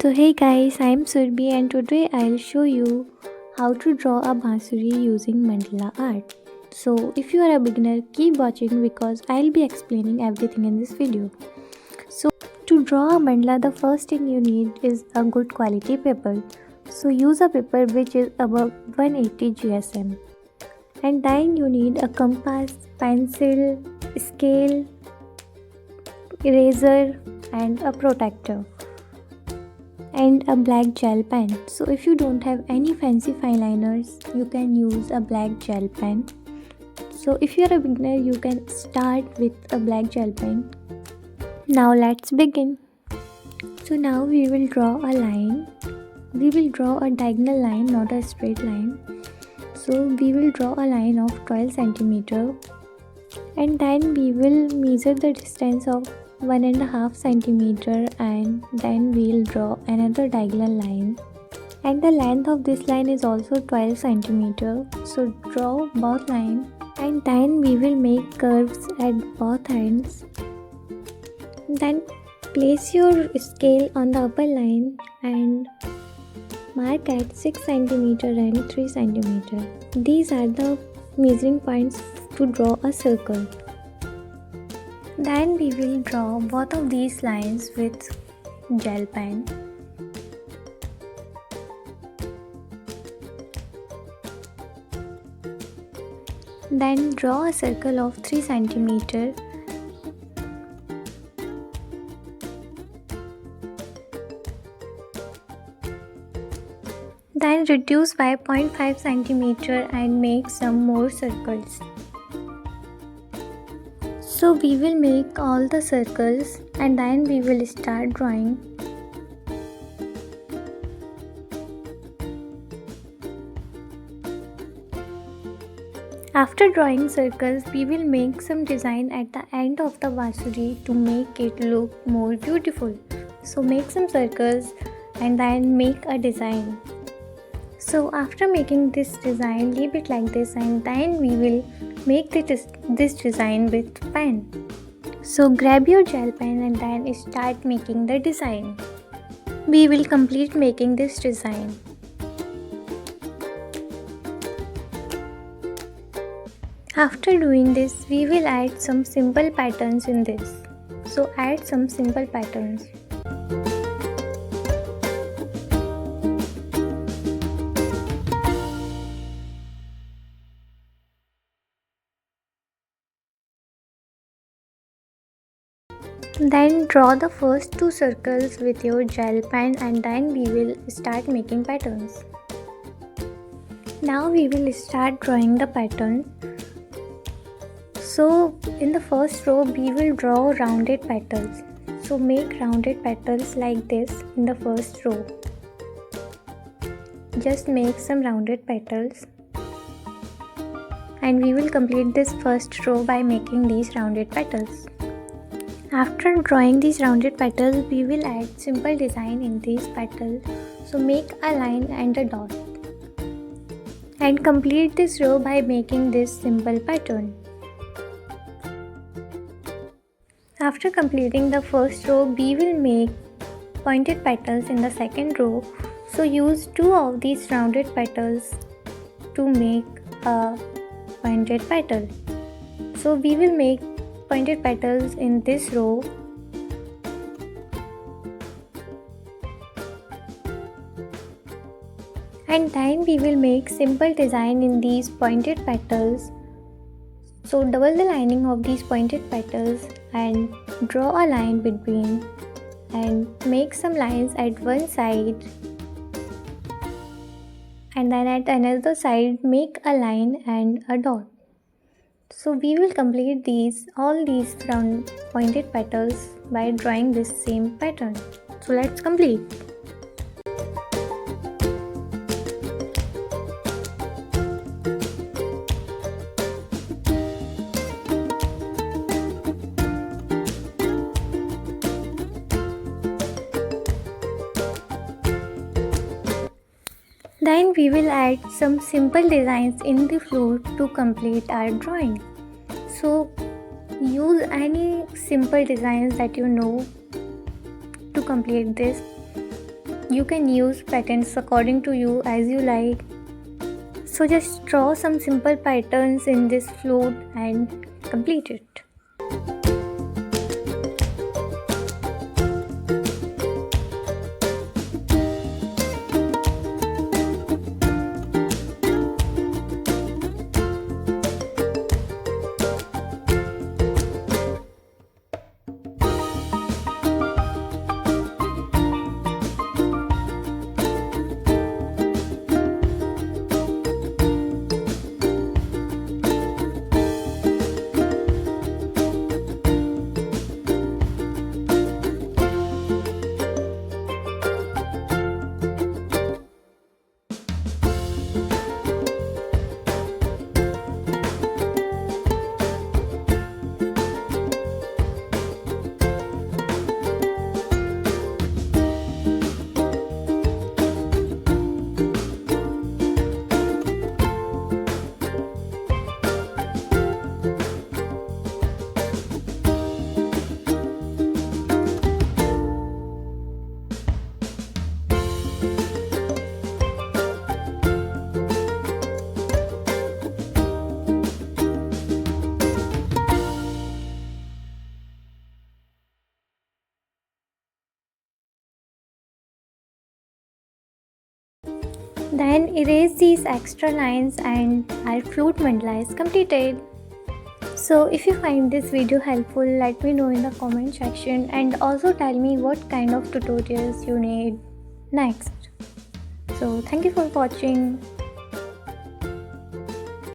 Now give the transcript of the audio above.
So hey guys, I'm Surbi and today I'll show you how to draw a bansuri using mandala art. So if you are a beginner, keep watching because I'll be explaining everything in this video. So to draw a mandala, the first thing you need is a good quality paper. So use a paper which is above 180 GSM. And then you need a compass, pencil, scale, eraser and a protector and a black gel pen. So if you don't have any fancy fine liners, you can use a black gel pen. So if you're a beginner, you can start with a black gel pen. Now let's begin. So now we will draw a line. We will draw a diagonal line, not a straight line. So we will draw a line of 12 centimeter and then we will measure the distance of 1.5 centimeter and then we'll draw another diagonal line, and the length of this line is also 12 centimeter. So draw both lines and then we will make curves at both ends. Then place your scale on the upper line and mark at 6 centimeter and 3 centimeter. These are the measuring points to draw a circle. Then we will draw both of these lines with gel pen. Then draw a circle of 3 centimeter. Then reduce by 0.5 centimeter and make some more circles. So we will make all the circles and then we will start drawing. After drawing circles, we will make some design at the end of the bansuri to make it look more beautiful. So make some circles and then make a design. So after making this design, leave it like this and then we will make this design with pen. So grab your gel pen and then start making the design. We will complete making this design. After doing this, we will add some simple patterns in this. So add some simple patterns. Then draw the first two circles with your gel pen and then we will start making patterns. Now we will start drawing the pattern. So in the first row we will draw rounded petals. So make rounded petals like this in the first row. Just make some rounded petals. And we will complete this first row by making these rounded petals. After drawing these rounded petals, we will add simple design in these petals. So make a line and a dot. And complete this row by making this simple pattern. After completing the first row, we will make pointed petals in the second row. So use two of these rounded petals to make a pointed petal. So we will make pointed petals in this row. And then we will make simple design in these pointed petals. So double the lining of these pointed petals and draw a line between and make some lines at one side. And then at another side make a line and a dot. So we will complete all these round pointed petals by drawing this same pattern. So let's complete. Then we will add some simple designs in the flute to complete our drawing. So use any simple designs that you know to complete this. You can use patterns according to you as you like. So just draw some simple patterns in this flute and complete it. Then erase these extra lines and our flute mandala is completed. So if you find this video helpful, let me know in the comment section and also tell me what kind of tutorials you need next. So thank you for watching.